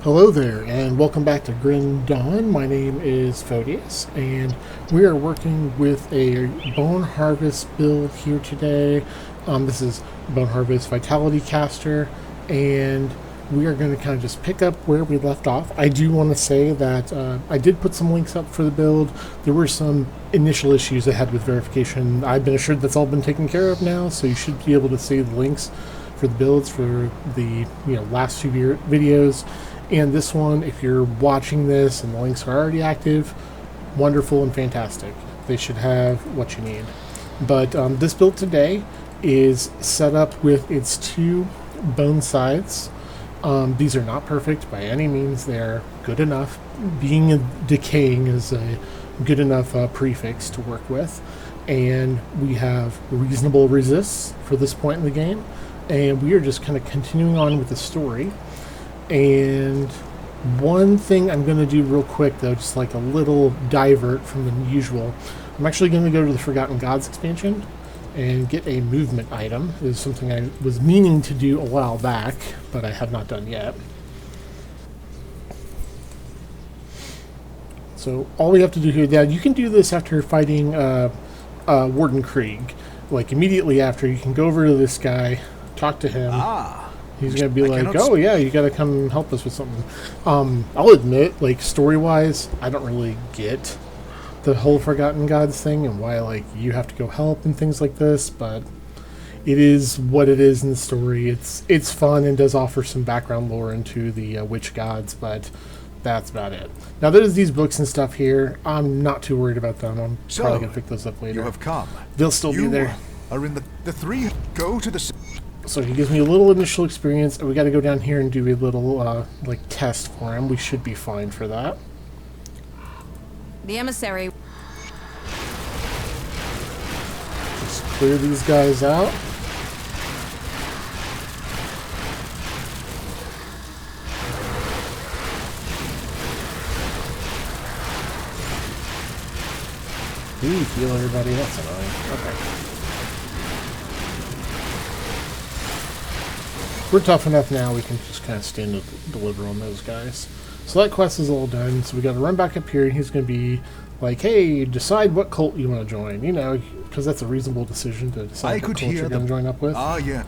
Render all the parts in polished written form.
Hello there, and welcome back to Grim Dawn. My name is Photius, and we are working with a Bone Harvest build here today. This is Bone Harvest Vitality Caster, and we are going to kind of just pick up where we left off. I do want to say that I did put some links up for the build. There were some initial issues I had with verification. I've been assured that's all been taken care of now, so you should be able to see the links for the builds for the last few videos. And this one, if you're watching this and the links are already active, wonderful and fantastic. They should have what you need. But this build today is set up with its two bone sides. These are not perfect by any means. They're good enough. Being a decaying is a good enough prefix to work with. And we have reasonable resists for this point in the game. And we are just kind of continuing on with the story. And one thing I'm going to do real quick, though, just like a little divert from the usual, I'm actually going to go to the Forgotten Gods expansion and get a movement item. It is something I was meaning to do a while back, but I have not done yet. So all we have to do here, now you can do this after fighting Warden Krieg. Like immediately after, you can go over to this guy, talk to him. He's going to be like, oh yeah, you got to come help us with something. I'll admit, like, story-wise, I don't really get the whole Forgotten Gods thing and why, like, you have to go help and things like this, but it is what it is in the story. It's fun and does offer some background lore into the witch gods, but that's about it. Now, there's these books and stuff here. I'm not too worried about them. I'm probably going to pick those up later. You have come. They'll still be there. Are in the three go to the... So he gives me a little initial experience, and we got to go down here and do a little, like, test for him. We should be fine for that. The emissary. Just clear these guys out. Ooh, heal everybody. That's annoying. Okay. We're tough enough now, we can just kind of stand and deliver on those guys. So that quest is all done, so we got to run back up here, and he's going to be like, hey, decide what cult you want to join, because that's a reasonable decision to decide what cult you're going to join up with. Yeah.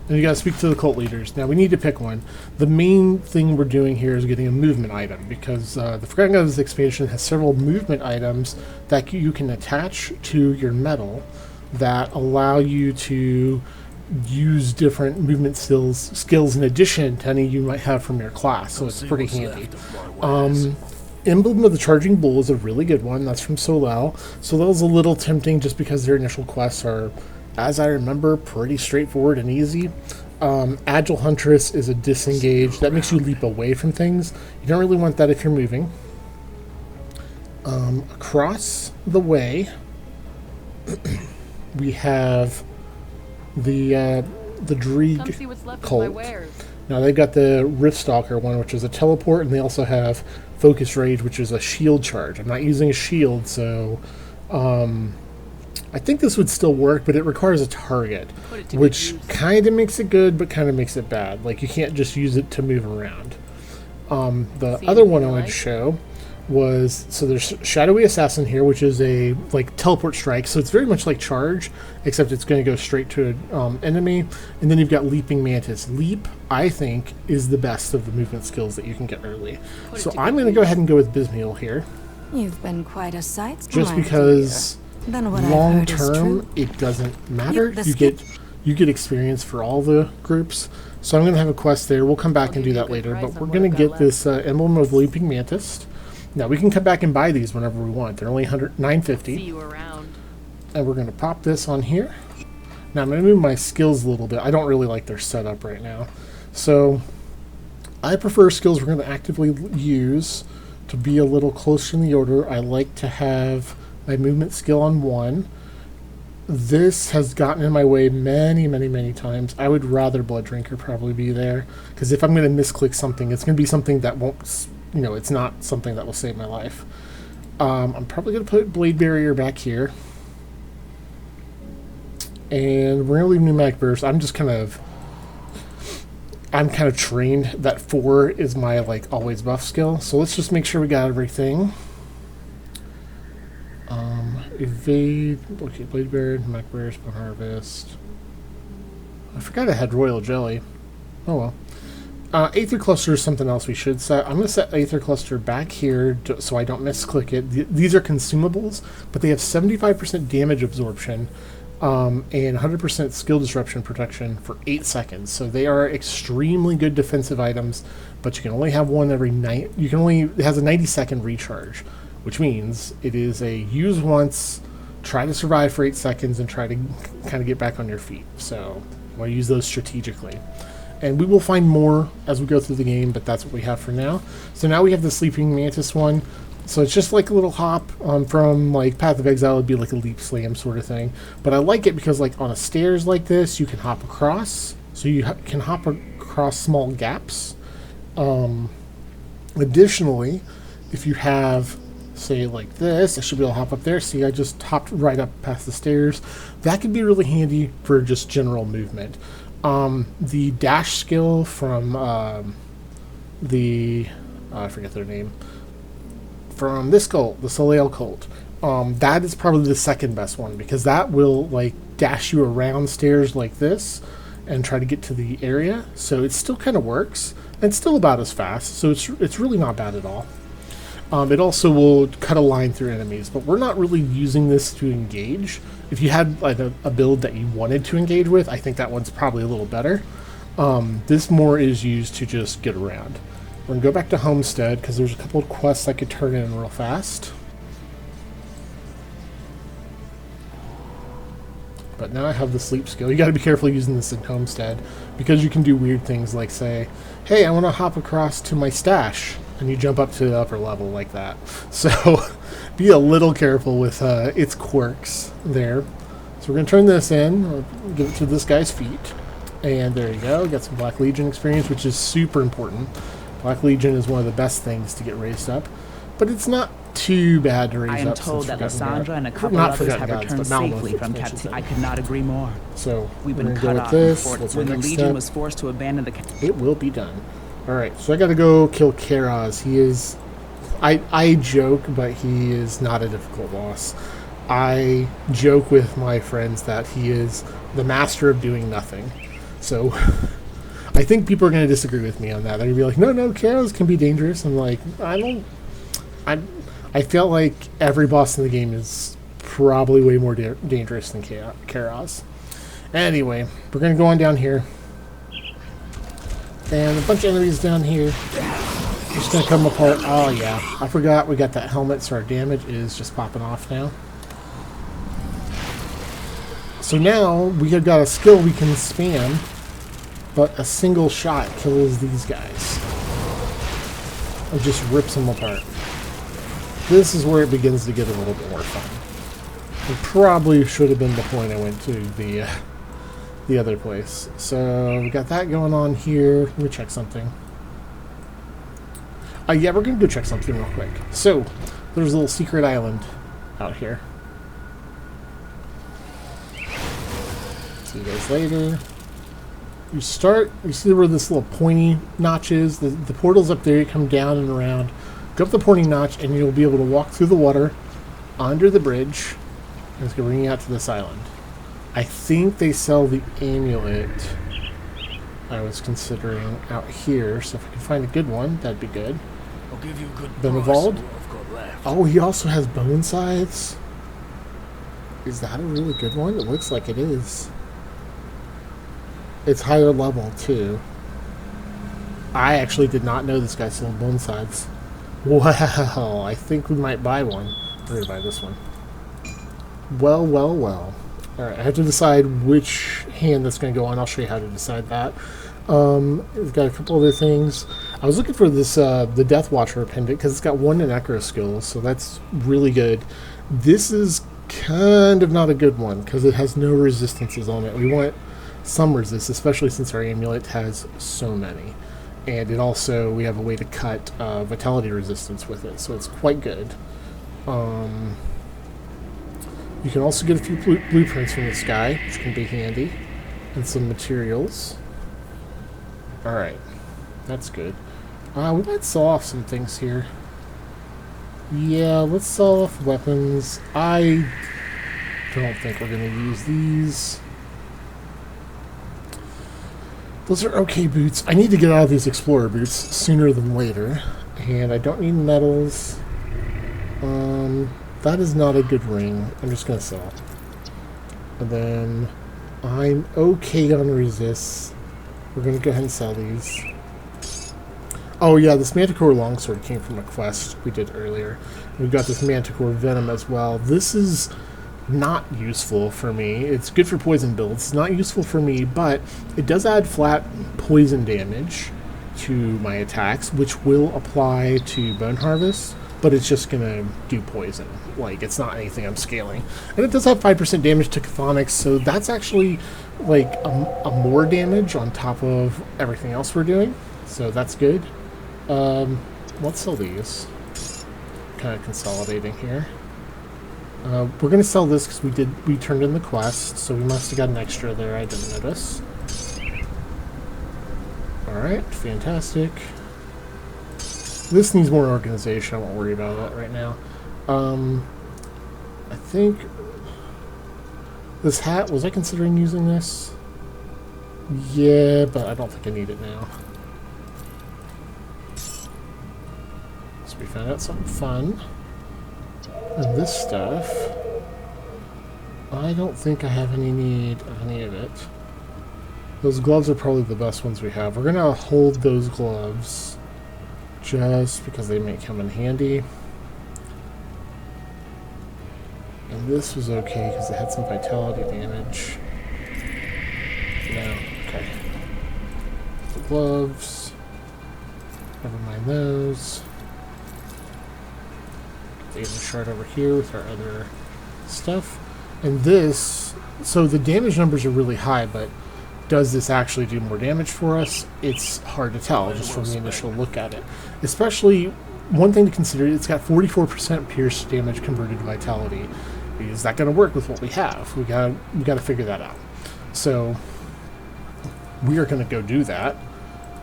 And you got to speak to the cult leaders. Now, we need to pick one. The main thing we're doing here is getting a movement item, because the Forgotten Gods expansion has several movement items that you can attach to your medal that allow you to use different movement skills in addition to any you might have from your class, so it's pretty handy. Emblem of the Charging Bull is a really good one. That's from Solal. Solal's a little tempting just because their initial quests are, as I remember, pretty straightforward and easy. Agile Huntress is a disengage. That makes you leap away from things. You don't really want that if you're moving. Across the way, we have the Dreeg cult. Now they've got the Riftstalker one, which is a teleport, and they also have Focus Rage, which is a shield charge. I'm not using a shield, so I think this would still work, but it requires a target, which kind of makes it good, but kind of makes it bad. Like, you can't just use it to move around. The other one I wanted to show was, so there's Shadowy Assassin here, which is a like teleport strike, so it's very much like charge, except it's going to go straight to an enemy. And then you've got Leaping Mantis. Leap, I think, is the best of the movement skills that you can get early. So I'm going to go ahead and go with Bismiel here. You've been quite a sight. Just because long term it doesn't matter. You get experience for all the groups. So I'm going to have a quest there. We'll come back and do that later, but we're going to get this Emblem of Leaping Mantis. Now, we can come back and buy these whenever we want. They're only $9.50. See you around. And we're going to pop this on here. Now, I'm going to move my skills a little bit. I don't really like their setup right now. So, I prefer skills we're going to actively use to be a little closer in the order. I like to have my movement skill on 1. This has gotten in my way many, many, many times. I would rather Blood Drinker probably be there, because if I'm going to misclick something, it's going to be something that won't... it's not something that will save my life. I'm probably going to put Blade Barrier back here. And we're going to leave Pneumatic Burst. I'm just kind of I'm kind of trained that 4 is my like always buff skill. So let's just make sure we got everything. Evade, okay, Blade Bear, Mac Bear, Bone Harvest. I forgot I had Royal Jelly. Oh well. Aether Cluster is something else we should set. I'm going to set Aether Cluster back here so I don't misclick it. These are consumables, but they have 75% damage absorption and 100% skill disruption protection for 8 seconds. So they are extremely good defensive items, but you can only have one every night. It has a 90-second recharge, which means it is a use once, try to survive for 8 seconds, and try to kind of get back on your feet. So you want to use those strategically. And we will find more as we go through the game, but that's what we have for now. So now we have the Sleeping Mantis one. So it's just like a little hop from like Path of Exile. Would be like a leap slam sort of thing. But I like it because like on a stairs like this, you can hop across. So you can hop across small gaps. Additionally, if you have, say like this, I should be able to hop up there. See, I just hopped right up past the stairs. That could be really handy for just general movement. The dash skill from I forget their name, from this cult, the Soleil cult, that is probably the second best one, because that will like dash you around stairs like this and try to get to the area. So it still kind of works, and it's still about as fast, so it's really not bad at all. It also will cut a line through enemies, but we're not really using this to engage. If you had like a build that you wanted to engage with, I think that one's probably a little better. This more is used to just get around. We're going to go back to Homestead, because there's a couple of quests I could turn in real fast. But now I have the sleep skill. You got to be careful using this in Homestead, because you can do weird things like say, hey, I want to hop across to my stash. And you jump up to the upper level like that. So be a little careful with its quirks there. So we're going to turn this in. I'll give it to this guy's feet. And there you go. Got some Black Legion experience, which is super important. Black Legion is one of the best things to get raised up. But it's not too bad to raise up. I am told that Lysandra and a couple others have returned safely from captivity. I could not agree more. So we've been cut off when the Legion was forced to abandon the camp. It will be done. Alright, so I gotta go kill Karaz. He is... I joke, but he is not a difficult boss. I joke with my friends that he is the master of doing nothing. So, I think people are going to disagree with me on that. They're going to be like, no, Karaz can be dangerous. I'm like, I feel like every boss in the game is probably way more dangerous than Karaz. Anyway, we're going to go on down here. And a bunch of enemies down here. Just gonna come apart. Oh yeah, I forgot we got that helmet, so our damage is just popping off now. So now we have got a skill we can spam, but a single shot kills these guys. It just rips them apart. This is where it begins to get a little bit more fun. It probably should have been the point I went to the other place. So we got that going on here. Let me check something. Yeah, we're gonna go check something real quick. So there's a little secret island out here. See you guys later. You see where this little pointy notch is? The portal's up there. You come down and around, go up the pointy notch, and you'll be able to walk through the water under the bridge, and it's gonna bring you out to this island. I think they sell the amulet I was considering out here, so if I can find a good one, that'd be good. I'll give you a good Benevald? price for what I've got left. Oh, he also has bone scythes. Is that a really good one? It looks like it is. It's higher level, too. I actually did not know this guy sold bone scythes. Wow, I think we might buy one. We're going to buy this one. Well. Alright, I have to decide which hand that's going to go on. I'll show you how to decide that. We've got a couple other things. I was looking for this, the Death Watcher pendant, because it's got 1 in Necro skills, so that's really good. This is kind of not a good one, because it has no resistances on it. We want some resist, especially since our amulet has so many. And it also, we have a way to cut vitality resistance with it, so it's quite good. You can also get a few blueprints from this guy, which can be handy, and some materials. Alright. That's good. We might sell off some things here. Yeah, let's sell off weapons. I don't think we're going to use these. Those are okay boots. I need to get out of these explorer boots sooner than later. And I don't need metals. That is not a good ring. I'm just going to sell. And then I'm okay on resists. We're going to go ahead and sell these. Oh yeah, this Manticore Longsword came from a quest we did earlier. We've got this Manticore Venom as well. This is not useful for me. It's good for poison builds. It's not useful for me, but it does add flat poison damage to my attacks, which will apply to Bone Harvest, but it's just going to do poison. Like, it's not anything I'm scaling. And it does have 5% damage to Chthonics, so that's actually like a more damage on top of everything else we're doing. So that's good. Let's sell these. Kind of consolidating here. We're going to sell this because we turned in the quest, so we must have got an extra there I didn't notice. Alright, fantastic. This needs more organization, I won't worry about that right now. I think this hat, was I considering using this? Yeah, but I don't think I need it now. So we found out something fun. And this stuff, I don't think I have any need of any of it. Those gloves are probably the best ones we have. We're going to hold those gloves just because they may come in handy. And this was okay because it had some vitality damage. No, okay. The gloves. Never mind those. The shard over here with our other stuff. And this, so the damage numbers are really high, but does this actually do more damage for us? It's hard to tell just from the initial look at it. Especially, one thing to consider, it's got 44% pierce damage converted to vitality. Is that going to work with what we have? We gotta figure that out. So we are going to go do that,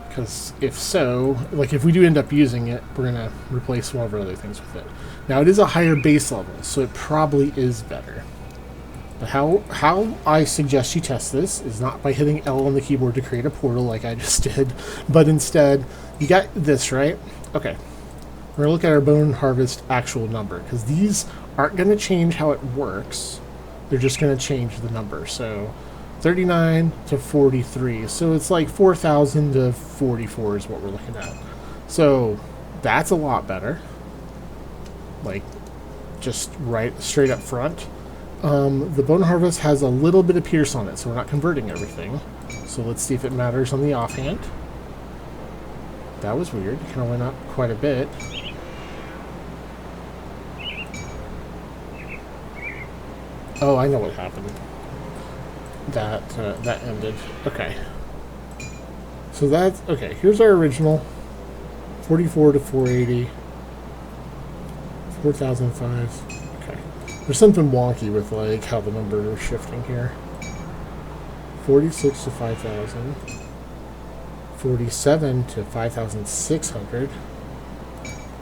because if so, like if we do end up using it, we're going to replace some of our other things with it. Now it is a higher base level, so it probably is better. But how I suggest you test this is not by hitting L on the keyboard to create a portal like I just did, but instead, you got this, right? Okay. We're going to look at our Bone Harvest actual number, because these aren't going to change how it works. They're just going to change the number. So 39 to 43. So it's like 4,000 to 44 is what we're looking at. So that's a lot better. Like, just right straight up front. The Bone Harvest has a little bit of pierce on it, so we're not converting everything. So let's see if it matters on the offhand. That was weird. It kind of went up quite a bit. Oh, I know what happened. That ended. Okay. So that's... Okay, here's our original. 44 to 480. 4,005. Okay. There's something wonky with, like, how the numbers are shifting here. 46 to 5,000. 47 to 5,600.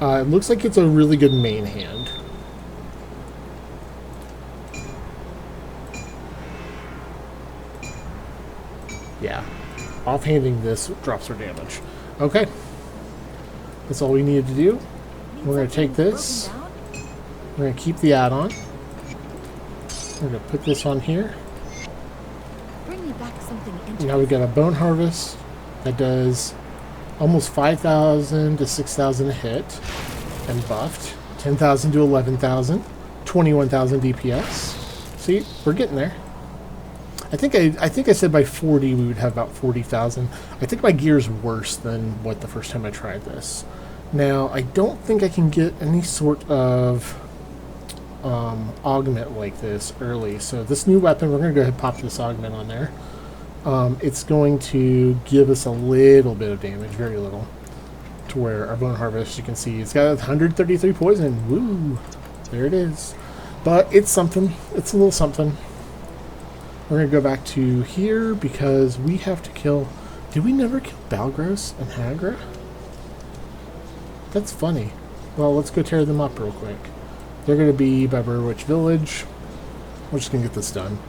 It looks like it's a really good main hand. Yeah. Offhanding this drops our damage. Okay. That's all we needed to do. We're going to take this. We're going to keep the add-on. We're going to put this on here. Bring me back something interesting. Now we've got a Bone Harvest that does almost 5,000 to 6,000 a hit and buffed. 10,000 to 11,000. 21,000 DPS. See, we're getting there. I think I said by 40 we would have about 40,000. I think my gear's worse than what the first time I tried this. Now, I don't think I can get any sort of augment like this early. So this new weapon, we're going to go ahead and pop this augment on there. It's going to give us a little bit of damage, very little, to where our Bone Harvest, you can see, it's got 133 poison. Woo! There it is. But it's something. It's a little something. We're going to go back to here because we have to kill Did we never kill Balgros and Hagra? That's funny. Well, let's go tear them up real quick. They're going to be by Burwitch Village. We're just going to get this done.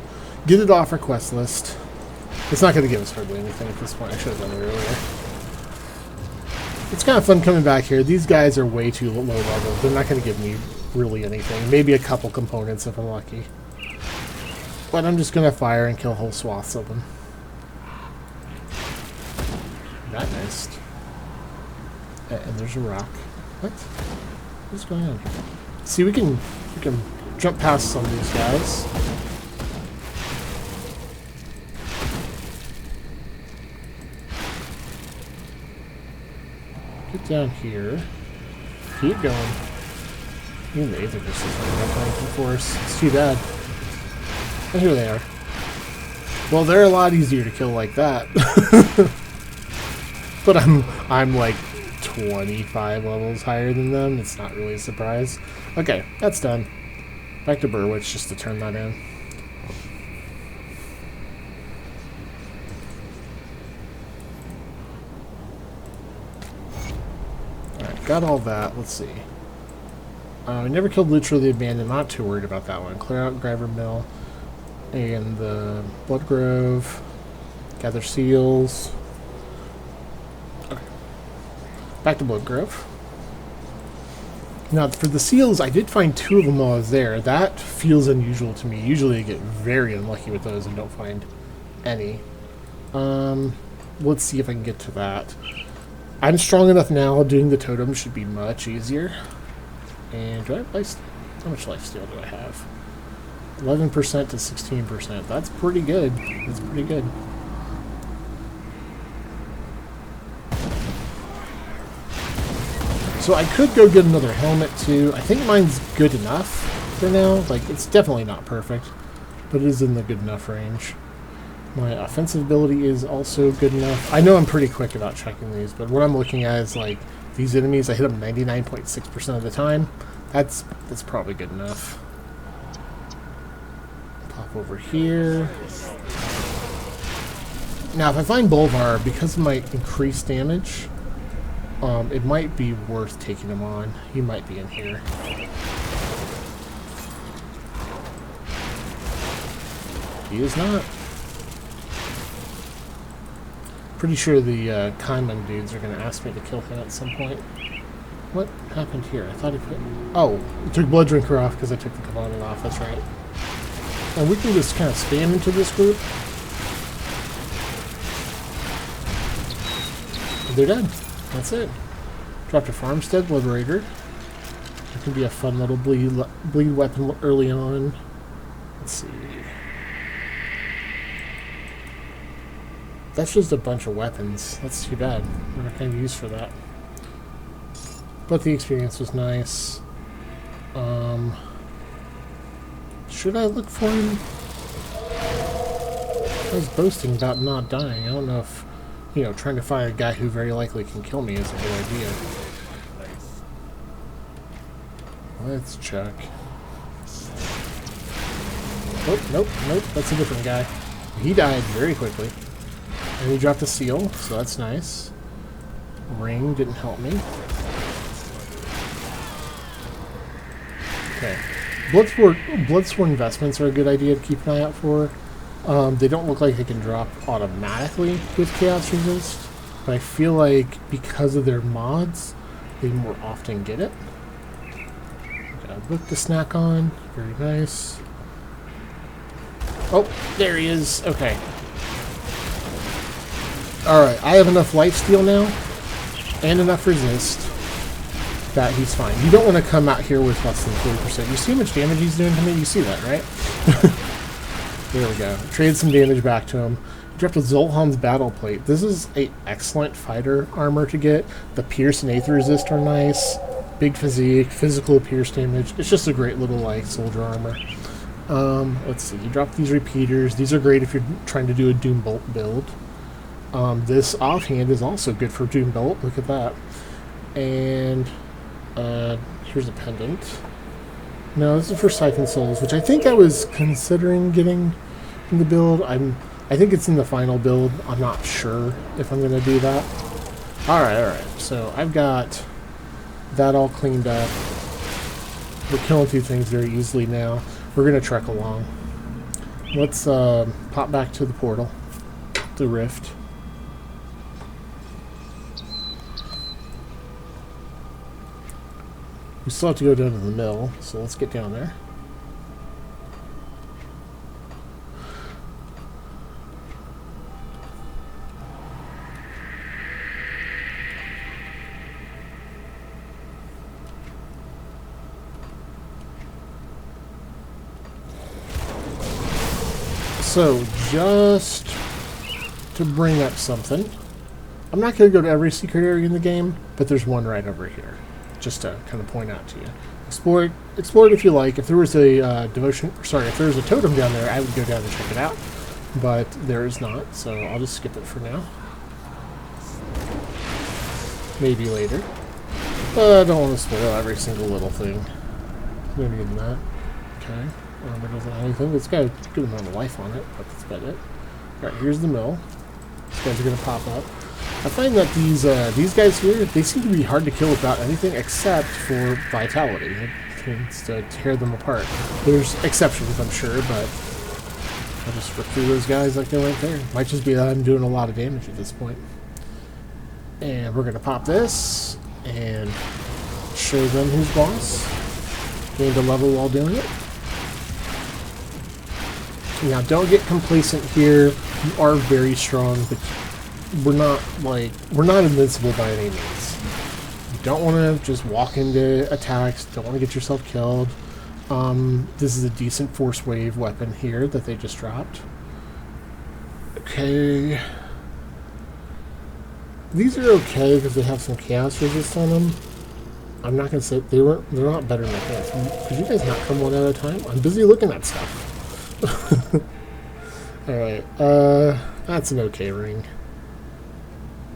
Get it off our quest list. It's not going to give us hardly anything at this point. I should have done it earlier. It's kind of fun coming back here. These guys are way too low level. They're not going to give me really anything. Maybe a couple components if I'm lucky. But I'm just going to fire and kill whole swaths of them. That missed. And there's a rock. What? What's going on here? See, we can jump past some of these guys. Get down here. Keep going. Even the Aether Crystals aren't enough for us. It's too bad. And here they are. Well, they're a lot easier to kill like that. But I'm like 25 levels higher than them. It's not really a surprise. Okay, that's done. Back to Burwitch just to turn that in. Alright, got all that. Let's see. We never killed Lutra the Abandoned. Not too worried about that one. Clear out Graver Mill and the Blood Grove. Gather seals. Okay. Back to Blood Grove. Now, for the seals, I did find 2 of them while I was there. That feels unusual to me. Usually I get very unlucky with those and don't find any. Let's see if I can get to that. I'm strong enough now. Doing the totem should be much easier. And do I have lifesteal? How much lifesteal do I have? 11% to 16%. That's pretty good. That's pretty good. So I could go get another helmet too. I think mine's good enough for now. Like, it's definitely not perfect, but it is in the good enough range. My offensive ability is also good enough. I know I'm pretty quick about checking these, but what I'm looking at is like these enemies, I hit them 99.6% of the time. That's probably good enough. Pop over here. Now, if I find Bolvar, because of my increased damage, it might be worth taking him on. He might be in here. He is not. Pretty sure the Kaiman dudes are going to ask me to kill him at some point. What happened here? I thought he put... Oh, I took Blood Drinker off because I took the component off. That's right. And we can just kind of spam into this group. They're dead. That's it. Dropped a Farmstead Liberator. That can be a fun little bleed weapon early on. Let's see. That's just a bunch of weapons. That's too bad. We're not going to use for that. But the experience was nice. Should I look for him? I was boasting about not dying. I don't know if, you know, trying to find a guy who very likely can kill me is a good idea. Let's check. Oh, nope, that's a different guy. He died very quickly. And he dropped a seal, so that's nice. Ring didn't help me. Okay. Bloodsworn investments are a good idea to keep an eye out for. They don't look like they can drop automatically with Chaos Resist, but I feel like because of their mods, they more often get it. Got a book to snack on. Very nice. Oh, there he is. Okay. Alright, I have enough lifesteal now, and enough resist, that he's fine. You don't want to come out here with less than 40%. You see how much damage he's doing to me? You see that, right? There we go. Traded some damage back to him. He dropped a Zolhan's Battle Plate. This is an excellent fighter armor to get. The Pierce and Aether Resist are nice. Big physique, physical pierce damage. It's just a great little, like, soldier armor. Let's see. You drop these repeaters. These are great if you're trying to do a Doom Bolt build. This offhand is also good for Doom Bolt. Look at that. And here's a pendant. No, this is for Siphon Souls, which I think I was considering getting in the build. I'm I think it's in the final build. I'm not sure if I'm going to do that. Alright. So I've got that all cleaned up. We're killing 2 things very easily now. We're going to trek along. Let's pop back to the portal. The rift. We still have to go down to the mill, so let's get down there. So, just to bring up something, I'm not going to go to every secret area in the game, but there's one right over here, just to kind of point out to you. Explore it if you like. If there was a if there was a totem down there, I would go down and check it out, but there is not, so I'll just skip it for now. Maybe later, but I don't want to spoil every single little thing. No need in that. Okay. It doesn't have anything. It's got a good amount of life on it, but that's about it. Alright, here's the mill. These guys are going to pop up. I find that these guys here, they seem to be hard to kill without anything except for vitality. It tends to tear them apart. There's exceptions, I'm sure, but I'll just rip through those guys like they weren't there. Might just be that I'm doing a lot of damage at this point. And we're going to pop this and show them who's boss. Gained a level while doing it. Now, don't get complacent here. You are very strong, but we're not invincible by any means. You don't want to just walk into attacks. Don't want to get yourself killed. This is a decent force wave weapon here that they just dropped. Okay. These are okay because they have some chaos resist on them. I'm not gonna say they're not better than the hands. Could you guys not come one at a time? I'm busy looking at stuff. Alright, that's an okay ring.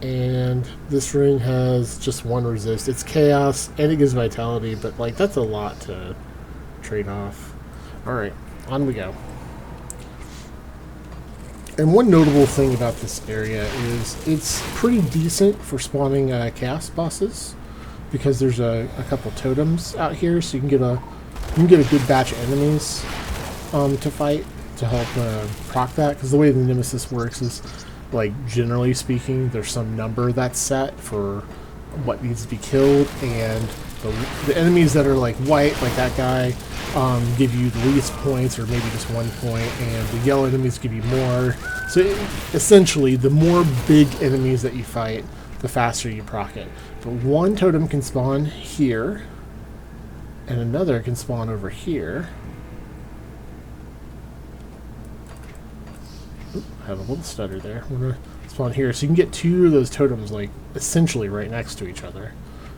And this ring has just 1 resist. It's chaos, and it gives vitality, but, like, that's a lot to trade off. Alright, on we go. And one notable thing about this area is it's pretty decent for spawning chaos bosses, because there's a couple totems out here, so you can get a good batch of enemies to fight to help proc that, because the way the Nemesis works is, like, generally speaking, there's some number that's set for what needs to be killed, and the enemies that are like white, like that guy, give you the least points, or maybe just 1 point, and the yellow enemies give you more. So essentially, the more big enemies that you fight, the faster you proc it. But one totem can spawn here, and another can spawn over here. Oop, I have a little stutter there. I'm gonna spawn here, so you can get 2 of those totems, like, essentially right next to each other,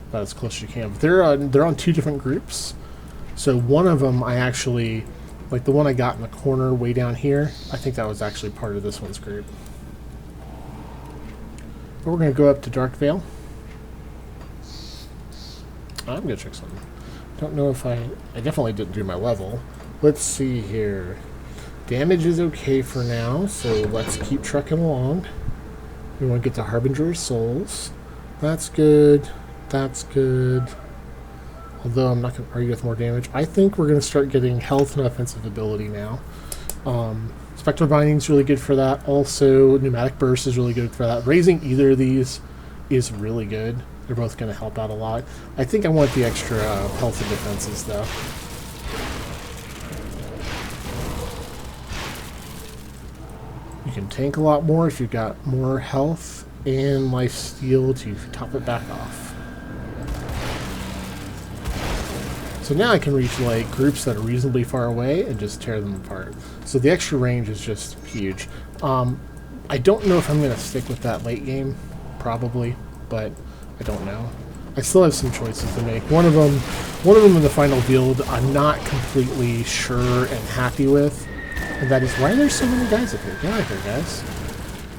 about as close as you can. But they're on 2 different groups. So one of them I actually, like the one I got in the corner way down here, I think that was actually part of this one's group. But we're gonna go up to Dark Vale. I'm gonna check something. Don't know if I definitely didn't do my level. Let's see here. Damage is okay for now, so let's keep trucking along. We want to get to Harbinger's Souls. That's good. That's good. Although I'm not going to argue with more damage. I think we're going to start getting health and offensive ability now. Spectral Binding is really good for that. Also, Pneumatic Burst is really good for that. Raising either of these is really good. They're both going to help out a lot. I think I want the extra health and defenses, though. You can tank a lot more if you've got more health and life steal to top it back off. So now I can reach, like, groups that are reasonably far away and just tear them apart. So the extra range is just huge. I don't know if I'm going to stick with that late game, probably, but I don't know. I still have some choices to make. One of them in the final build I'm not completely sure and happy with. And that is, why are there so many guys up here? Get out of here, guys.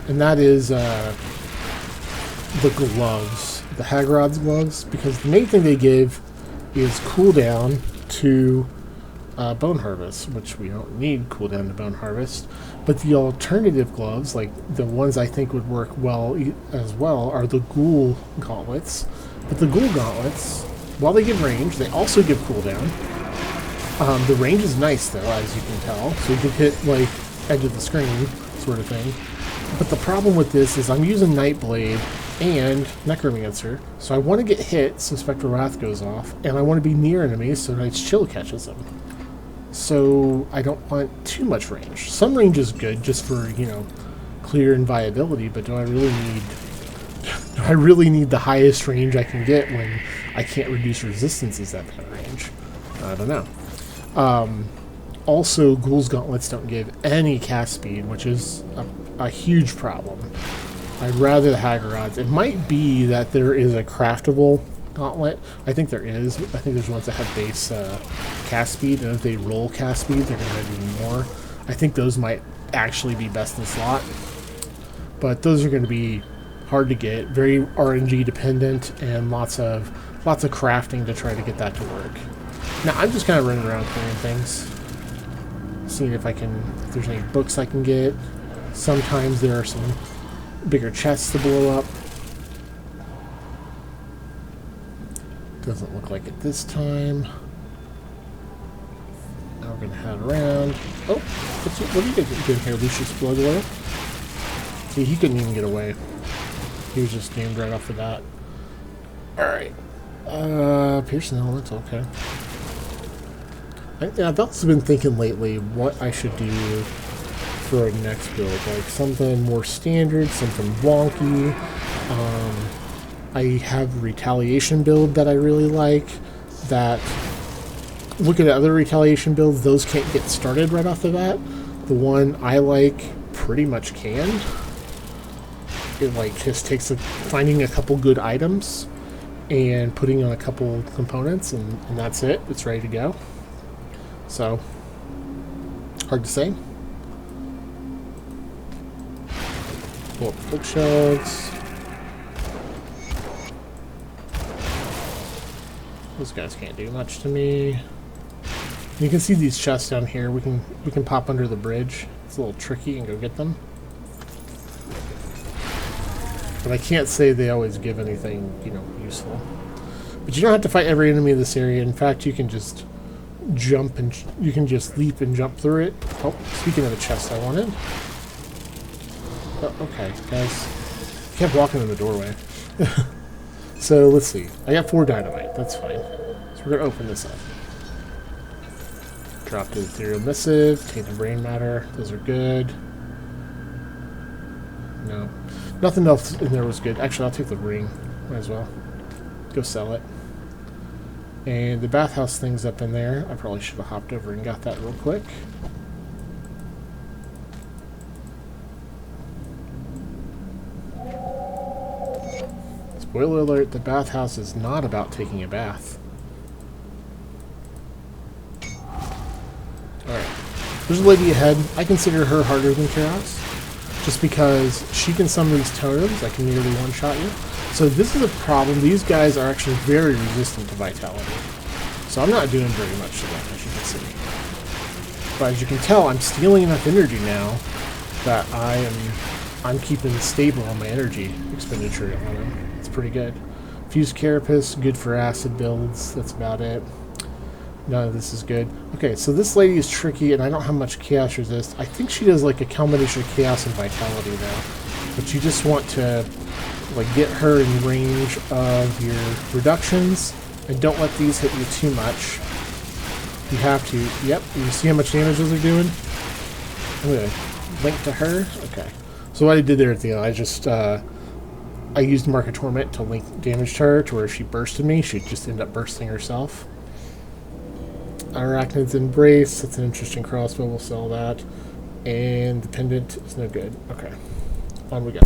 And that is the gloves. The Hagrod's gloves. Because the main thing they give is cooldown to Bone Harvest, which we don't need cooldown to Bone Harvest. But the alternative gloves, like the ones I think would work well as well, are the Ghoul Gauntlets. But the Ghoul Gauntlets, while they give range, they also give cooldown. The range is nice though, as you can tell, so you can hit like edge of the screen sort of thing. But the problem with this is I'm using Nightblade and Necromancer, so I want to get hit so Spectral Wrath goes off, and I want to be near enemies so Night's Chill catches them. So I don't want too much range. Some range is good just for, you know, clear and viability, but do I really need the highest range I can get when I can't reduce resistances at that range? I don't know. Also, Ghoul's Gauntlets don't give any cast speed, which is a huge problem. I'd rather the Haggarods. It might be that there is a craftable gauntlet. I think there is. I think there's ones that have base cast speed, and if they roll cast speed, they're going to do more. I think those might actually be best in slot. But those are going to be hard to get, very RNG dependent, and lots of crafting to try to get that to work. Now I'm just kind of running around clearing things, seeing if there's any books I can get. Sometimes there are some bigger chests to blow up. Doesn't look like it this time. Now we're gonna head around. Oh, what are you doing here, Lucius Bloodwell? See, he couldn't even get away. He was just named right off the bat. Alright. Piercing Elemental, okay. I've also been thinking lately what I should do for a next build. Like something more standard, something wonky. I have a Retaliation build that I really like. That, looking at other Retaliation builds, those can't get started right off the bat. The one I like pretty much can. It like just takes finding a couple good items and putting on a couple components, and that's it. It's ready to go. So, hard to say. Pull up bookshelves. Those guys can't do much to me. You can see these chests down here. We can pop under the bridge. It's a little tricky and go get them. But I can't say they always give anything, you know, useful. But you don't have to fight every enemy in this area. In fact, you can just jump and you can just leap and jump through it. Oh, speaking of the chest I wanted. Oh, okay, guys. I kept walking in the doorway. So, let's see. I got 4 dynamite. That's fine. So we're going to open this up. Drop the Ethereal Missive. Tainted Brain Matter. Those are good. No. Nothing else in there was good. Actually, I'll take the ring. Might as well. Go sell it. And the bathhouse thing's up in there. I probably should have hopped over and got that real quick. Spoiler alert, the bathhouse is not about taking a bath. Alright. There's a lady ahead. I consider her harder than Chaos. Just because she can summon these totems that can nearly one-shot you. So this is a problem. These guys are actually very resistant to Vitality. So I'm not doing very much to them, as you can see. But as you can tell, I'm stealing enough energy now that I'm keeping stable on my energy expenditure on them. It's pretty good. Fused Carapace, good for acid builds. That's about it. None of this is good. Okay, so this lady is tricky, and I don't have much Chaos Resist. I think she does like a combination of Chaos and Vitality now. But you just want to like get her in range of your reductions, and don't let these hit you too much. You have to. Yep, you see how much damage those are doing? I'm going to link to her. Okay. So what I did there at the end, I just I used Mark of Torment to link damage to her to where if she bursted me, she'd just end up bursting herself. Arachnid's Embrace, that's an interesting crossbow, we'll sell that. And the pendant is no good. Okay, on we go.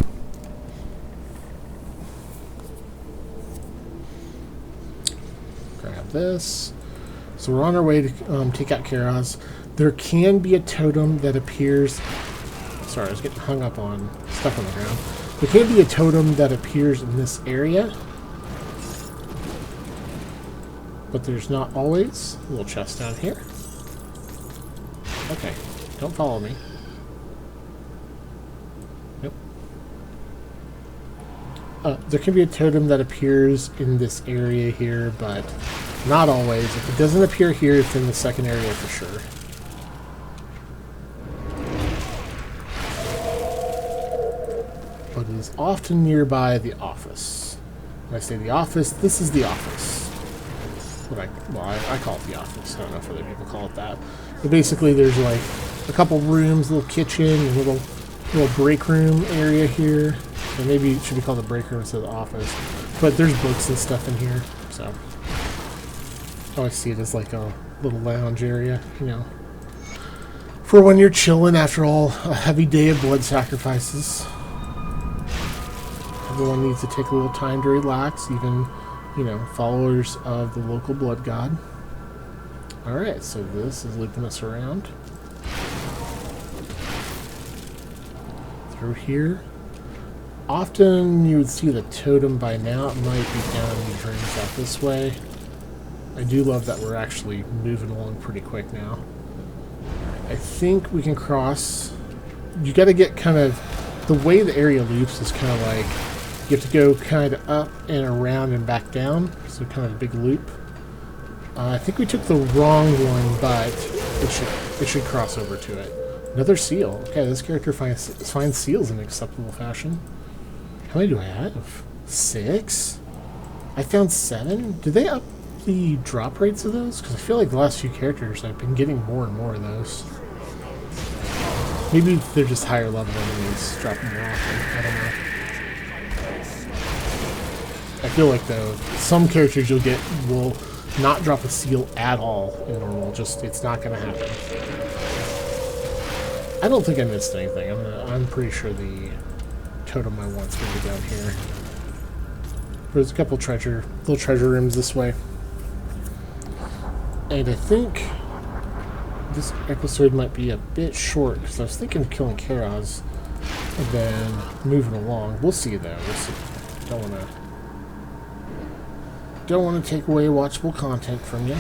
Grab this. So we're on our way to take out Kairos. There can be a totem that appears... Sorry, I was getting hung up on stuff on the ground. There can be a totem that appears in this area. But there's not always. A little chest down here. Don't follow me. Nope. There can be a totem that appears in this area here, but not always. If it doesn't appear here, it's in the second area for sure. But it is often nearby the office. When I say the office, this is the office. I call it the office. I don't know if other people call it that. But basically, there's like a couple rooms, little kitchen, a little break room area here. Or maybe it should be called the break room instead of the office. But there's books and stuff in here, so I always see it as like a little lounge area, you know, for when you're chilling after a heavy day of blood sacrifices. Everyone needs to take a little time to relax, even, you know, followers of the local blood god. Alright, so this is looping us around. Through here. Often you would see the totem by now. It might be down in these rooms out this way. I do love that we're actually moving along pretty quick now. I think we can cross. You got to get kind of... The way the area loops is kind of like... You have to go kind of up and around and back down. So kind of a big loop. I think we took the wrong one, but it should cross over to it. Another seal. Okay, this character finds seals in acceptable fashion. How many do I have? 6? I found 7. Did they up the drop rates of those? Because I feel like the last few characters I've been getting more and more of those. Maybe they're just higher level enemies dropping more often. I don't know. I feel like though some characters you'll get will not drop a seal at all in normal. Just it's not going to happen. I don't think I missed anything. I'm pretty sure the totem I want's going to be down here. There's a couple little treasure rooms this way. And I think this episode might be a bit short because I was thinking of killing Karaz and then moving along. We'll see though. We'll see. Don't want to take away watchable content from you.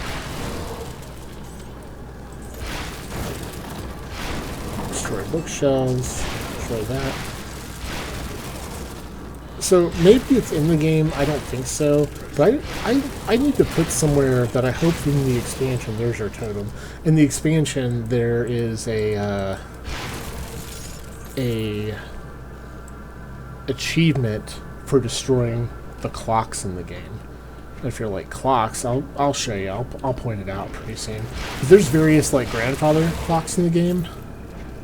Destroy bookshelves. Destroy that. So maybe it's in the game. I don't think so. But I need to put somewhere that I hope in the expansion. There's our totem. In the expansion, there is a achievement for destroying the clocks in the game. If you're like clocks, I'll show you. I'll point it out pretty soon. There's various like grandfather clocks in the game,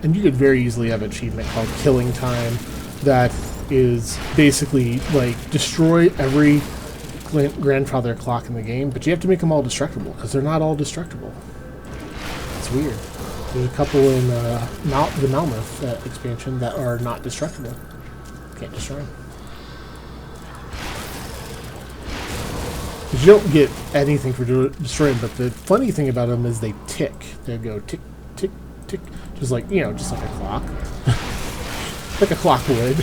and you could very easily have an achievement called Killing Time that is basically like destroy every grandfather clock in the game, but you have to make them all destructible because they're not all destructible. It's weird. There's a couple in the Malmuth expansion that are not destructible. Can't destroy them. You don't get anything for destroying, but the funny thing about them is they tick. They go tick, tick, tick, just like, you know, just like a clock. Like a clock would.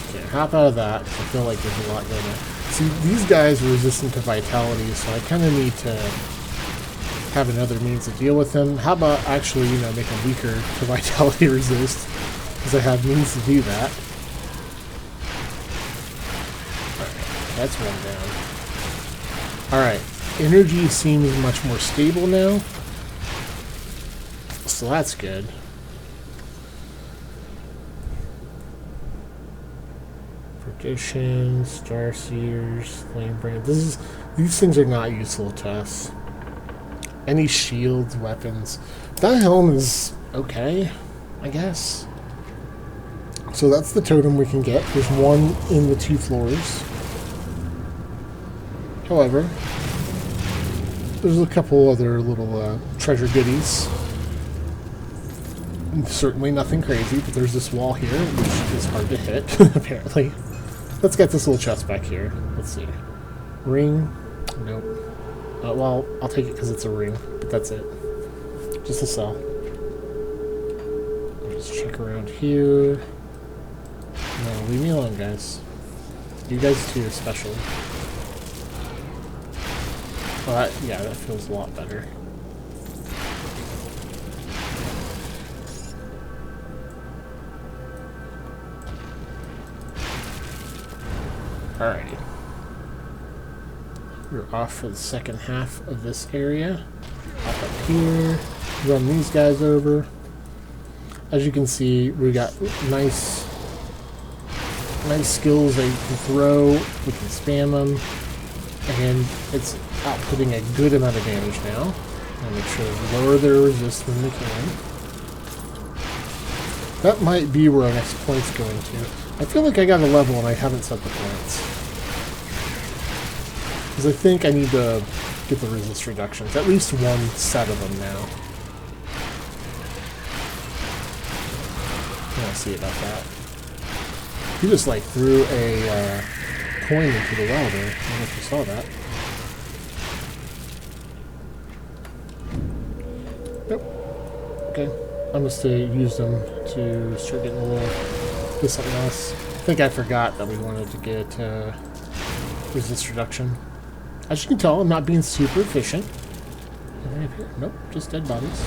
Okay, hop out of that. I feel like there's a lot going on. See, these guys are resistant to vitality, so I kind of need to have another means to deal with them. How about actually, you know, make them weaker to vitality resist? Because I have means to do that. Alright, that's one down. Alright, energy seems much more stable now. So that's good. Perdition, Starseers, Flamebrand. These things are not useful to us. Any shields, weapons. That helm is okay, I guess. So that's the totem we can get. There's one in the 2 floors. However, there's a couple other little treasure goodies. Certainly nothing crazy, but there's this wall here, which is hard to hit, apparently. Let's get this little chest back here. Let's see. Ring? Nope. Well, I'll take it because it's a ring, but that's it. Just a cell. I'll just check around here. No, leave me alone, guys. You guys too, especially. Yeah, that feels a lot better. Alrighty. We're off for the second half of this area. Hop up here, run these guys over. As you can see, we got nice skills that you can throw. We can spam them, and it's outputting a good amount of damage now. I'll make sure to lower their resist when we can. That might be where our next point's going to. I feel like I got a level and I haven't set the points. Because I think I need to get the resist reductions. At least one set of them now. I don't see about that. He just like threw a coin into the well there. I don't know if you saw that. Nope. Okay. I must have used them to start getting a little... do something else. I think I forgot that we wanted to get resist reduction. As you can tell, I'm not being super efficient. Anything up here? Nope, just dead bodies.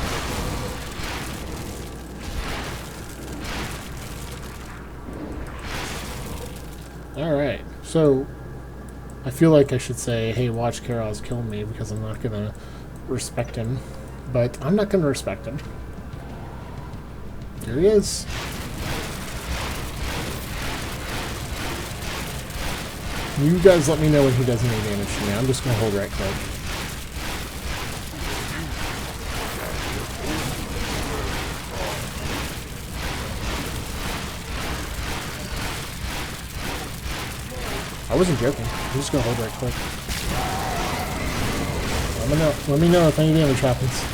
Alright, so I feel like I should say, hey, watch Karaz kill me, because I'm not going to respect him. But I'm not going to respect him. There he is. You guys let me know when he does any damage to me. I'm just going to hold right click. I wasn't joking. I'm just going to hold right click. Let me know if any damage happens.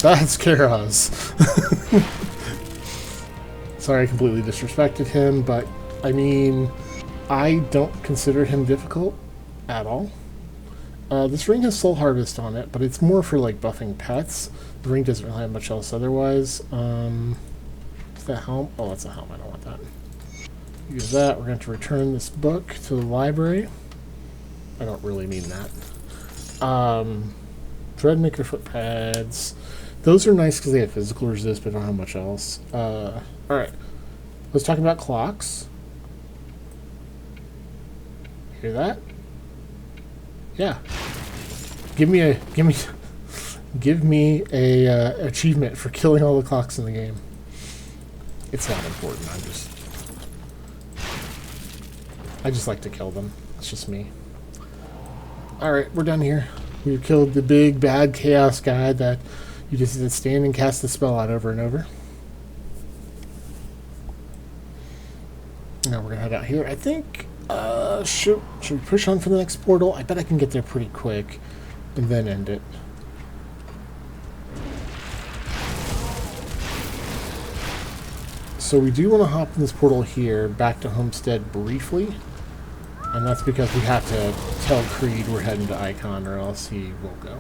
That's Karaz. Sorry I completely disrespected him, but I mean, I don't consider him difficult at all. This ring has Soul Harvest on it, but it's more for like buffing pets. The ring doesn't really have much else otherwise. Is that helm? Oh, that's a helm. I don't want that. Use that. We're going to return this book to the library. I don't really mean that. Threadmaker foot pads. Those are nice because they have physical resist, but don't have much else. Alright. Let's talk about clocks. Hear that? Yeah. Give me a achievement for killing all the clocks in the game. It's not important. I just like to kill them. It's just me. Alright, we're done here. We've killed the big bad chaos guy that you just need to stand and cast the spell out over and over. Now we're gonna head out here. I think should we push on for the next portal? I bet I can get there pretty quick and then end it. So we do want to hop in this portal here back to Homestead briefly, and that's because we have to tell Creed we're heading to Icon or else he won't go.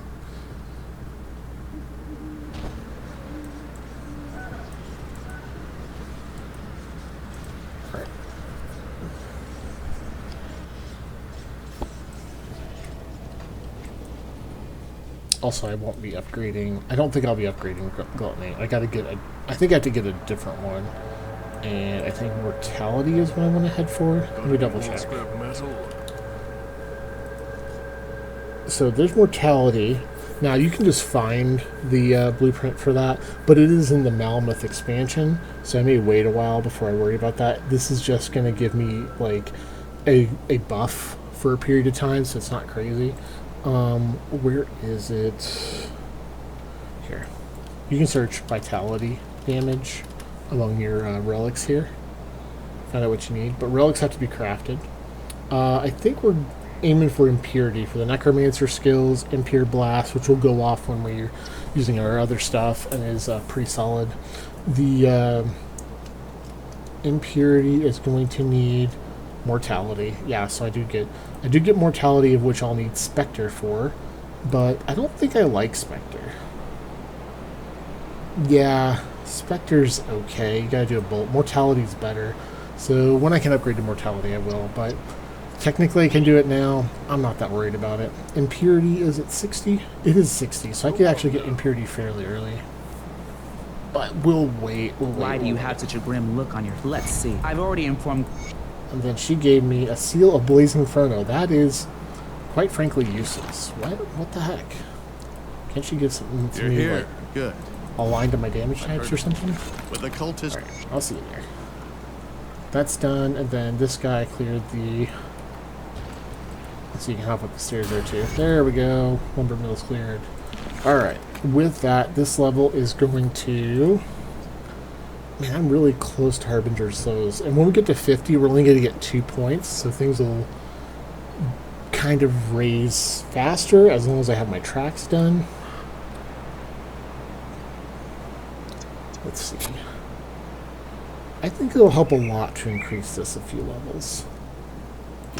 Also, I won't be upgrading. I don't think I'll be upgrading Gluttony. I think I have to get a different one. And I think Mortality is what I want to head for. Let me double check. So there's Mortality. Now you can just find the blueprint for that, but it is in the Malmuth expansion, so I may wait a while before I worry about that. This is just going to give me like a buff for a period of time, so it's not crazy. Where is it? Here. You can search Vitality damage among your relics here. Find out what you need. But relics have to be crafted. I think we're aiming for Impurity for the Necromancer skills, Impure Blast, which will go off when we're using our other stuff and is pretty solid. The Impurity is going to need Mortality. Yeah, so I do get mortality, of which I'll need Spectre for, but I don't think I like Spectre. Yeah, Spectre's okay. You gotta do a bolt. Mortality's better. So when I can upgrade to Mortality, I will, but technically I can do it now. I'm not that worried about it. Impurity, is it 60? It is 60, so I could actually get Impurity fairly early. But we'll wait. Why do you have such a grim look on your... Let's see. I've already informed... And then she gave me a Seal of Blazing Inferno. That is, quite frankly, useless. What the heck? Can't she give something to me, here. like, Good. aligned to my damage types or something? With the cultist. Alright, I'll see you there. That's done, and then this guy cleared the... So you can hop up the stairs there, too. There we go. Lumber mill's cleared. Alright, with that, this level is going to... Man, I'm really close to Harbinger's Slows. And when we get to 50, we're only going to get 2 points, so things will kind of raise faster as long as I have my tracks done. Let's see. I think it'll help a lot to increase this a few levels.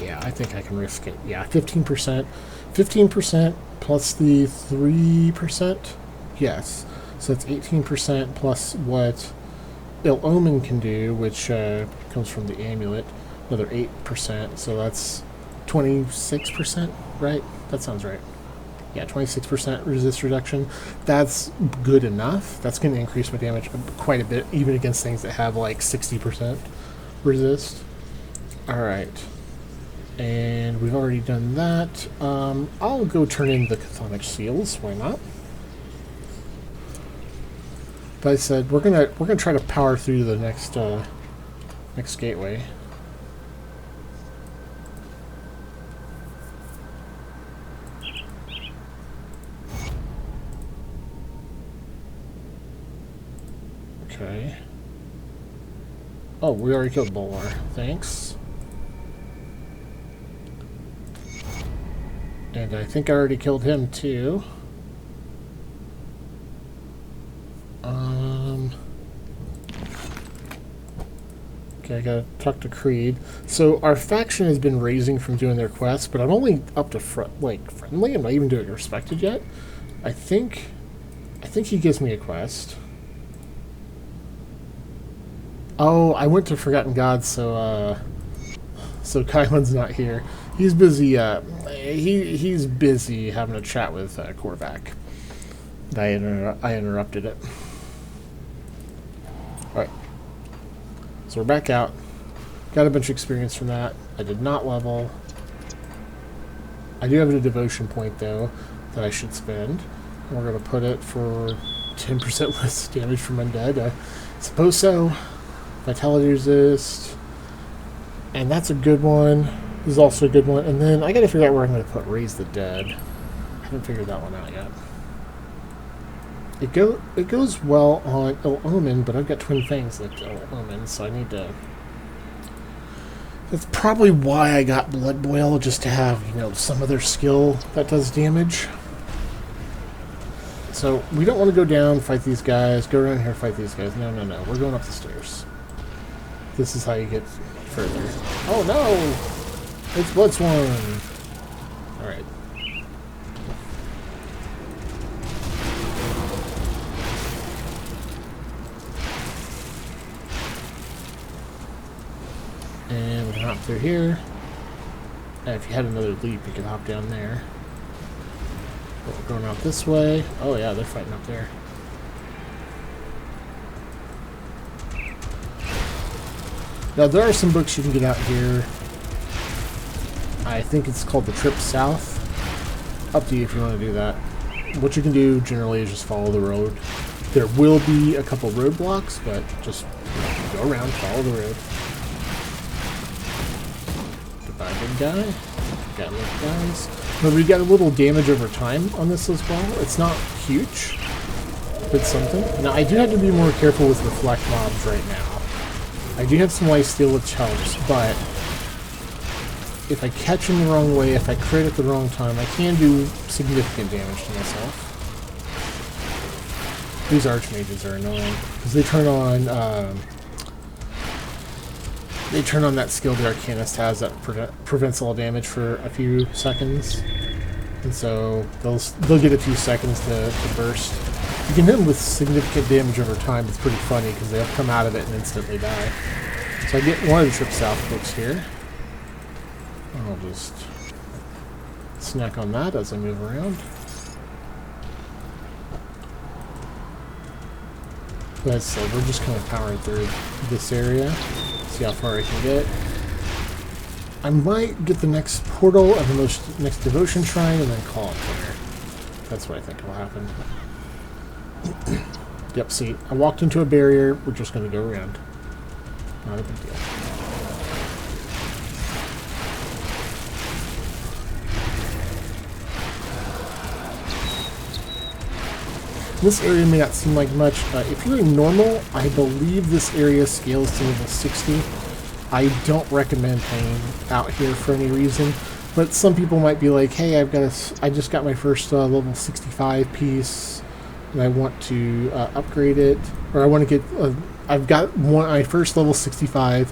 Yeah, I think I can risk it. Yeah, 15%. 15% plus the 3%? Yes. So that's 18% plus what Ill Omen can do, which comes from the amulet. Another 8%. So that's 26%, right? That sounds right. Yeah, 26% resist reduction. That's good enough. That's going to increase my damage quite a bit, even against things that have like 60% resist. Alright. And we've already done that. I'll go turn in the Chthonic Seals. Why not? But I said we're gonna try to power through the next next gateway. Okay. Oh, we already killed Bolvar. Thanks. And I think I already killed him too. Okay, I gotta talk to Creed. So our faction has been raising from doing their quests, but I'm only up to friendly. I'm not even doing respected yet. I think he gives me a quest. Oh, I went to Forgotten Gods, so Kylan's not here. He's busy. He's busy having a chat with Korvac. I interrupted it. All right. So we're back out. Got a bunch of experience from that. I did not level. I do have a devotion point though that I should spend. And we're gonna put it for 10% less damage from undead. I suppose so. Vitality resist. And that's a good one. This is also a good one. And then I gotta figure out where I'm gonna put Raise the Dead. I haven't figured that one out yet. It goes well on Ill Omen, but I've got Twin Fangs like Ill Omen, so I need to... That's probably why I got Blood Boil, just to have, you know, some other skill that does damage. So, we don't want to go down, fight these guys, go around here, fight these guys. No, no, no. We're going up the stairs. This is how you get further. Oh, no! It's Bloodsworn! Alright. And we can hop through here. And if you had another leap, you could hop down there. But we're going out this way. Oh yeah, they're fighting up there. Now there are some books you can get out here. I think it's called The Trip South. Up to you if you want to do that. What you can do generally is just follow the road. There will be a couple roadblocks, but just go around, follow the road. Goodbye, big guy. Got little guys. But we got a little damage over time on this as well. It's not huge, but something. Now I do have to be more careful with reflect mobs right now. I do have some lifesteal which helps, but if I catch him the wrong way, if I crit at the wrong time, I can do significant damage to myself. These archmages are annoying because they turn on they turn on that skill the Arcanist has that prevents all damage for a few seconds. And so they'll get a few seconds to burst. You can hit them with significant damage over time. It's pretty funny because they'll come out of it and instantly die. So I get one of the Trip South books here. I'll just snack on that as I move around. But as I said, we're just kind of powering through this area. See how far I can get. I might get the next portal and the next devotion shrine and then call it there. That's what I think will happen. Yep, see, I walked into a barrier. We're just going to go around. Not a big deal. This area may not seem like much. If you're in normal, I believe this area scales to level 60. I don't recommend playing out here for any reason, but some people might be like, hey, I just got my first level 65 piece, and I want to upgrade it, or I want to get, I've got my first level 65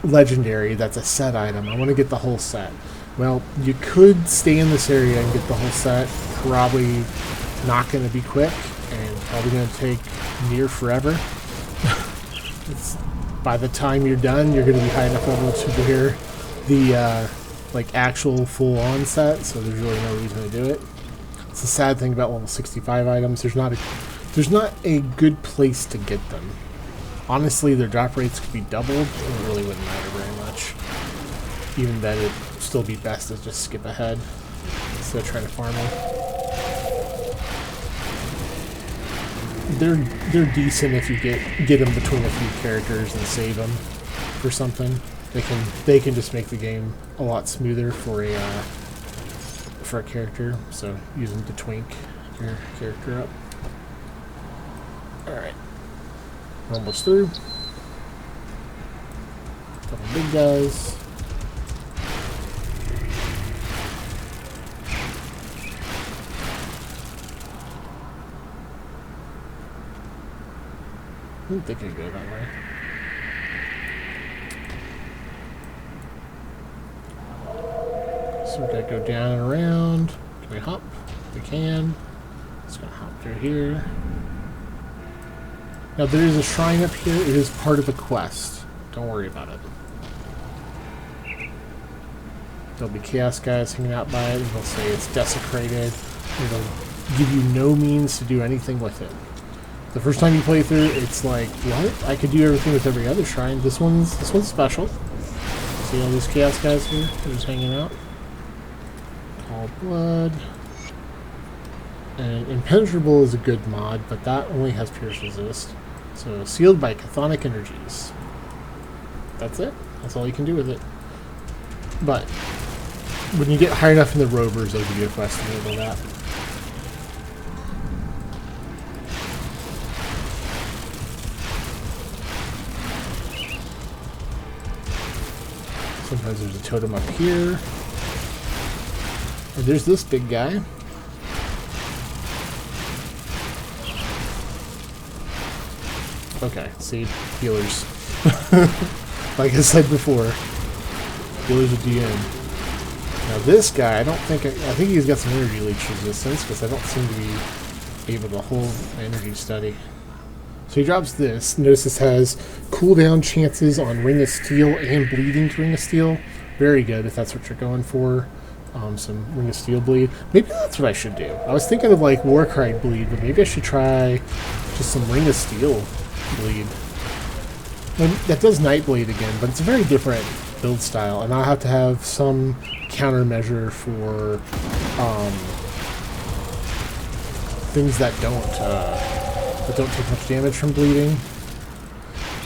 legendary, that's a set item. I want to get the whole set. Well, you could stay in this area and get the whole set, probably not going to be quick, and probably going to take near forever. By the time you're done, you're going to be high enough level to hear the like actual full-on set, so there's really no reason to do it. It's the sad thing about level 65 items. There's not a good place to get them. Honestly, their drop rates could be doubled, and it really wouldn't matter very much. Even then, it'd still be best to just skip ahead instead of trying to farm them. They're decent if you get them between a few characters and save them for something. They can just make the game a lot smoother for a character. So use them to twink your character up. All right, we're almost through. Couple big guys. I didn't think it'd go that way. So we gotta go down and around. Can we hop? We can. Just gonna hop through here. Now there is a shrine up here. It is part of a quest. Don't worry about it. There'll be chaos guys hanging out by it, and they'll say it's desecrated. It'll give you no means to do anything with it. The first time you play through, it's like, what? I could do everything with every other shrine. This one's special. See all these chaos guys here? They're just hanging out. Call Blood. And Impenetrable is a good mod, but that only has Pierce Resist. So sealed by Chthonic Energies. That's it. That's all you can do with it. But when you get high enough in the rovers, they'll give you a quest to enable that. Sometimes there's a totem up here. And there's this big guy. Okay, see, healers. Like I said before, healers with DN. Now this guy, I think he's got some energy leech resistance, because I don't seem to be able to hold my energy steady. So he drops this. Notice this has cooldown chances on Ring of Steel and Bleeding to Ring of Steel. Very good if that's what you're going for. Some Ring of Steel bleed. Maybe that's what I should do. I was thinking of like Warcry bleed, but maybe I should try just some Ring of Steel bleed. And that does Nightblade again, but it's a very different build style, and I'll have to have some countermeasure for things that don't take much damage from bleeding.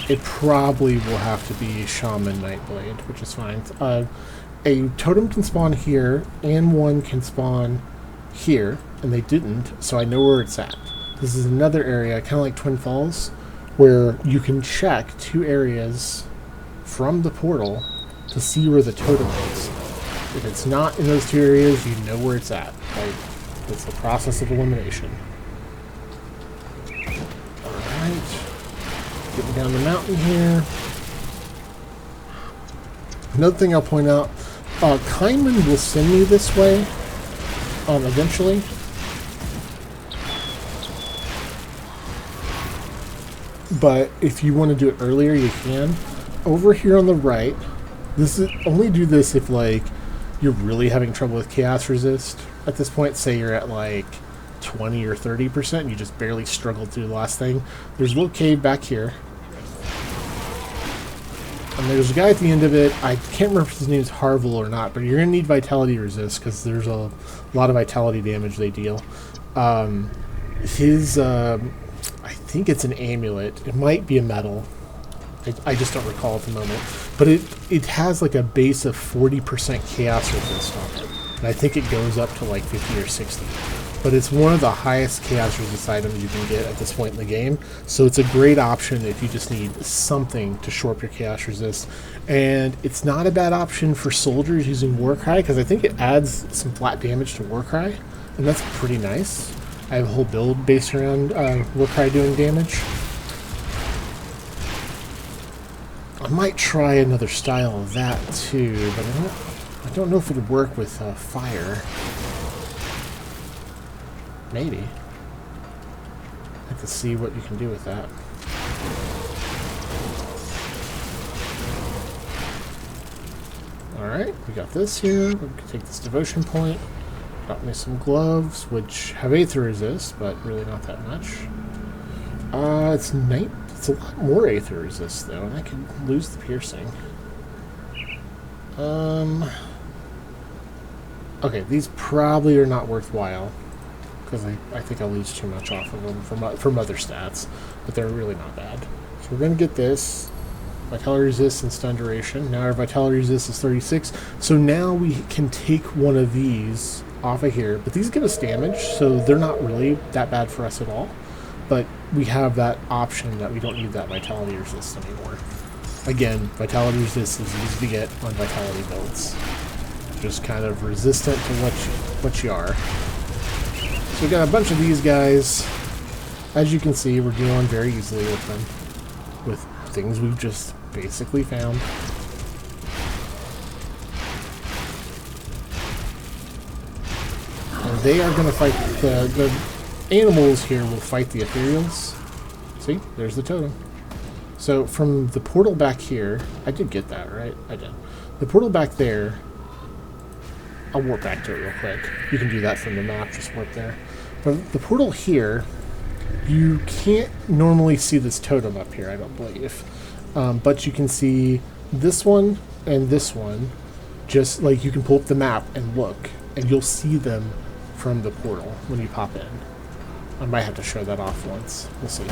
It probably will have to be Shaman Nightblade, which is fine. A totem can spawn here, and one can spawn here, and they didn't, so I know where it's at. This is another area, kind of like Twin Falls, where you can check two areas from the portal to see where the totem is. If it's not in those two areas, you know where it's at. Like, it's the process of elimination. Alright. Getting down the mountain here. Another thing I'll point out, Kindman will send me this way eventually. But if you want to do it earlier, you can. Over here on the right, this is only do this if like you're really having trouble with chaos resist. At this point, say you're at like 20 or 30%, and you just barely struggled through the last thing. There's a little cave back here. And there's a guy at the end of it. I can't remember if his name is Harville or not, but you're going to need vitality resist because there's a lot of vitality damage they deal. I think it's an amulet. It might be a metal. I just don't recall at the moment. But it has like a base of 40% chaos resist on it. And I think it goes up to like 50 or 60. But it's one of the highest chaos resist items you can get at this point in the game. So it's a great option if you just need something to shore up your chaos resist. And it's not a bad option for soldiers using Warcry, because I think it adds some flat damage to Warcry. And that's pretty nice. I have a whole build based around Warcry doing damage. I might try another style of that too, but I don't know if it would work with fire. Maybe. I have to see what you can do with that. Alright, we got this here. We can take this devotion point. Got me some gloves, which have Aether resist, but really not that much. It's a lot more Aether resist though, and I can lose the piercing. Okay, these probably are not worthwhile, because I think I'll lose too much off of them from other stats, but they're really not bad. So we're going to get this. Vitality resist and stun duration. Now our vitality resist is 36, so now we can take one of these off of here, but these give us damage, so they're not really that bad for us at all. But we have that option that we don't need that vitality resist anymore. Again, vitality resist is easy to get on vitality builds. Just kind of resistant to what you are. So we got a bunch of these guys. As you can see, we're dealing very easily with them. With things we've just basically found. And they are going to fight the animals here will fight the ethereals. See? There's the totem. So from the portal back here, I did get that, right? I did. The portal back there, I'll warp back to it real quick. You can do that from the map, just warp there. But the portal here, you can't normally see this totem up here, I don't believe. But you can see this one and this one. Just like you can pull up the map and look, and you'll see them from the portal when you pop in. I might have to show that off once. We'll see.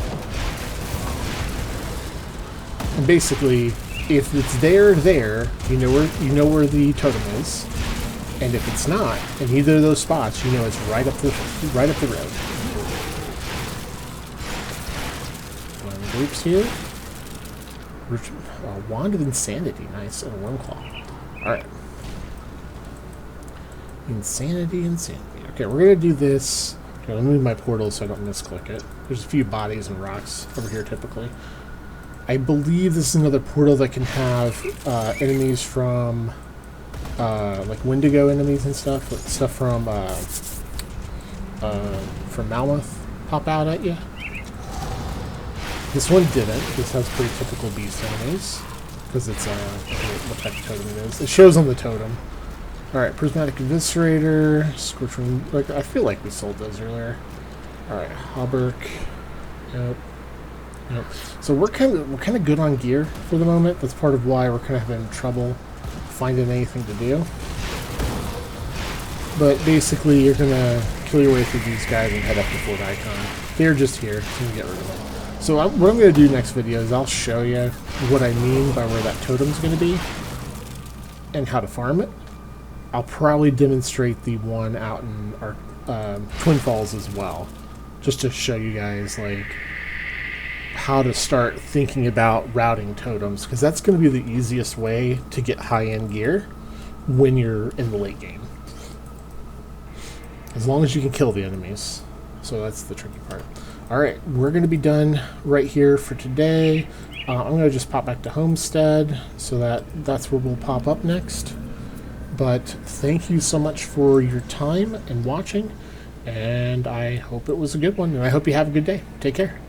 And basically, if it's there, you know where the totem is. And if it's not, in either of those spots, you know it's right up the road. One of the groups here. Wand of Insanity, nice, and a Wormclaw. Alright. Insanity. Okay, we're gonna do this. Okay, let me move my portal so I don't misclick it. There's a few bodies and rocks over here typically. I believe this is another portal that can have enemies from like Wendigo enemies and stuff from Malmoth pop out at you. This one didn't. This has pretty typical beast enemies because it's what type of totem it is. It shows on the totem. Alright, Prismatic Eviscerator, Scorching. Like, I feel like we sold those earlier. Alright, Hauberk. Nope. So we're kind of good on gear for the moment. That's part of why we're kind of having trouble finding anything to do. But basically, you're gonna kill your way through these guys and head up to Fort Icon. They're just here, so you can get rid of them. So what I'm gonna do next video is I'll show you what I mean by where that totem's gonna be and how to farm it. I'll probably demonstrate the one out in our Twin Falls as well, just to show you guys like how to start thinking about routing totems, because that's going to be the easiest way to get high-end gear when you're in the late game, as long as you can kill the enemies. So that's the tricky part. Alright, we're going to be done right here for today. I'm going to just pop back to Homestead, so that's where we'll pop up next. But thank you so much for your time and watching, and I hope it was a good one, and I hope you have a good day. Take care.